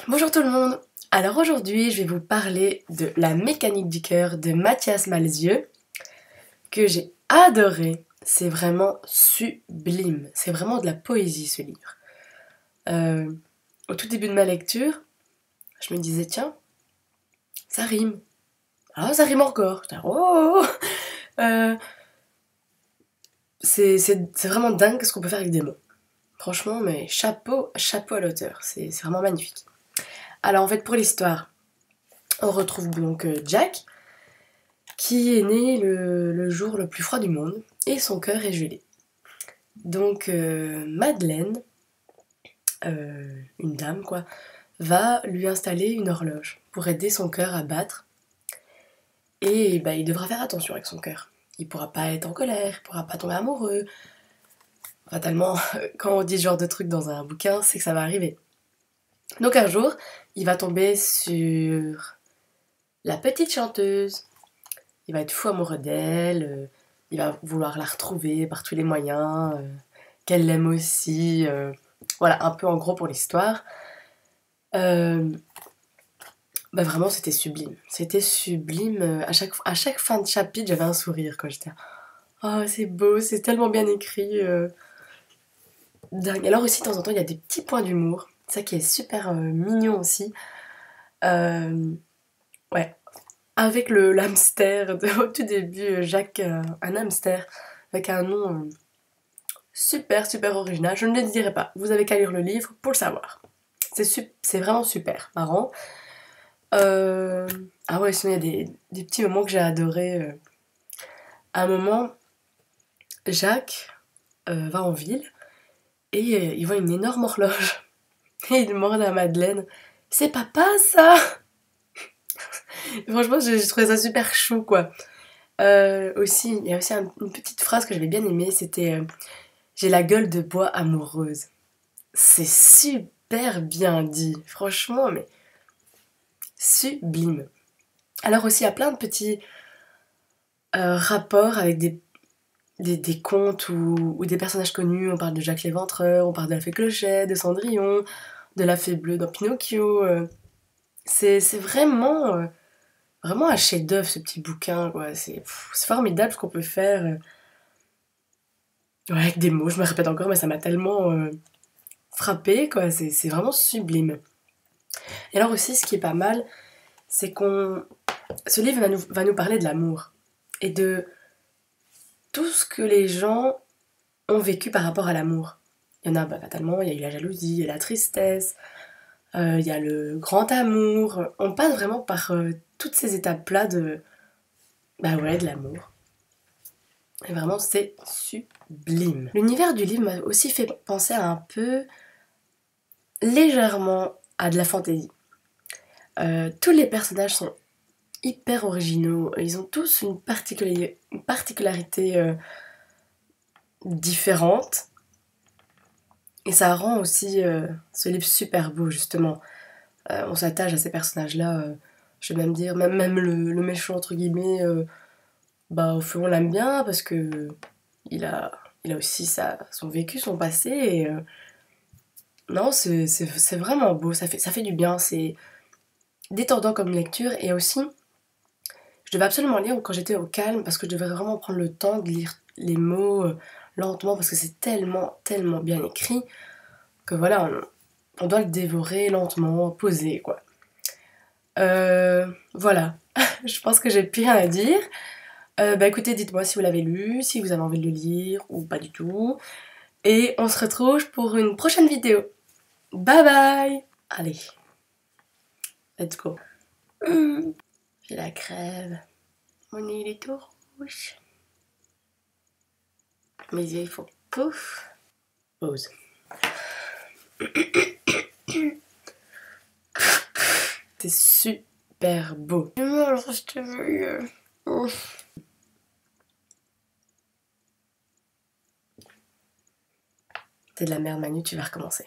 Bonjour tout le monde. Alors aujourd'hui, je vais vous parler de La mécanique du cœur de Mathias Malzieu, que j'ai adoré. C'est vraiment sublime. C'est vraiment de la poésie ce livre. Au tout début de ma lecture, je me disais tiens, ça rime. Ah, ça rime encore. J'étais, oh, c'est vraiment dingue ce qu'on peut faire avec des mots. Franchement, mais chapeau à l'auteur. C'est vraiment magnifique. Alors en fait, pour l'histoire, on retrouve donc Jack, qui est né le jour le plus froid du monde, et son cœur est gelé. Donc Madeleine, une dame quoi, va lui installer une horloge pour aider son cœur à battre. Et bah, il devra faire attention avec son cœur. Il pourra pas être en colère, il pourra pas tomber amoureux. Fatalement, quand on dit ce genre de truc dans un bouquin, c'est que ça va arriver. Donc un jour, il va tomber sur la petite chanteuse. Il va être fou amoureux d'elle, il va vouloir la retrouver par tous les moyens, qu'elle l'aime aussi. Voilà, un peu en gros pour l'histoire. Bah vraiment, c'était sublime. C'était sublime. À chaque fin de chapitre, j'avais un sourire quand j'étais. Oh, c'est beau, c'est tellement bien écrit. Dingue. Alors aussi, de temps en temps, il y a des petits points d'humour. Ça qui est super mignon aussi. Ouais, avec le l'hamster au tout début, Jacques, un hamster avec un nom super original. Je ne le dirai pas, vous avez qu'à lire le livre pour le savoir. C'est vraiment super marrant. Ah ouais, sinon il y a des petits moments que j'ai adorés. À un moment, Jacques va en ville et il voit une énorme horloge. Et il demande à Madeleine, c'est papa ça? Franchement, j'ai trouvé ça super chou quoi. Aussi, il y a aussi une petite phrase que j'avais bien aimée, c'était j'ai la gueule de bois amoureuse. C'est super bien dit, franchement, mais sublime. Alors aussi, il y a plein de petits rapports avec des contes ou des personnages connus. On parle de Jacques l'Éventreur, on parle de la Fée Clochette, de Cendrillon, de la Fée Bleue dans Pinocchio. C'est vraiment un chef-d'œuvre ce petit bouquin, quoi. C'est formidable ce qu'on peut faire. Ouais, avec des mots, je me répète encore, mais ça m'a tellement frappé, quoi. C'est vraiment sublime. Et alors aussi, ce qui est pas mal, c'est ce livre va nous parler de l'amour et de tout ce que les gens ont vécu par rapport à l'amour. Il y en a, bah, fatalement, il y a eu la jalousie, il y a la tristesse, il y a le grand amour. On passe vraiment par toutes ces étapes-là bah ouais, de l'amour. Et vraiment, c'est sublime. L'univers du livre m'a aussi fait penser un peu, légèrement, à de la fantaisie. Tous les personnages sont hyper originaux. Ils ont tous une particularité différente. Et ça rend aussi ce livre super beau, justement. On s'attache à ces personnages-là. Je vais même dire, même le méchant, entre guillemets, bah, au fond, on l'aime bien parce que il a aussi son vécu, son passé. Et, non, c'est vraiment beau. Ça fait du bien. C'est détendant comme lecture. Et aussi, je devais absolument lire quand j'étais au calme parce que je devais vraiment prendre le temps de lire les mots lentement parce que c'est tellement bien écrit que voilà, on doit le dévorer lentement, posé quoi. Voilà, je pense que j'ai plus rien à dire. Bah écoutez, dites-moi si vous l'avez lu, si vous avez envie de le lire ou pas du tout. Et on se retrouve pour une prochaine vidéo. Bye bye. Allez, let's go. J'ai la crève. Mon nez il est tout rouge. Mes yeux ils font pouf. Pause. C'est super beau. Je te veux. C'est de la merde Manu, tu vas recommencer.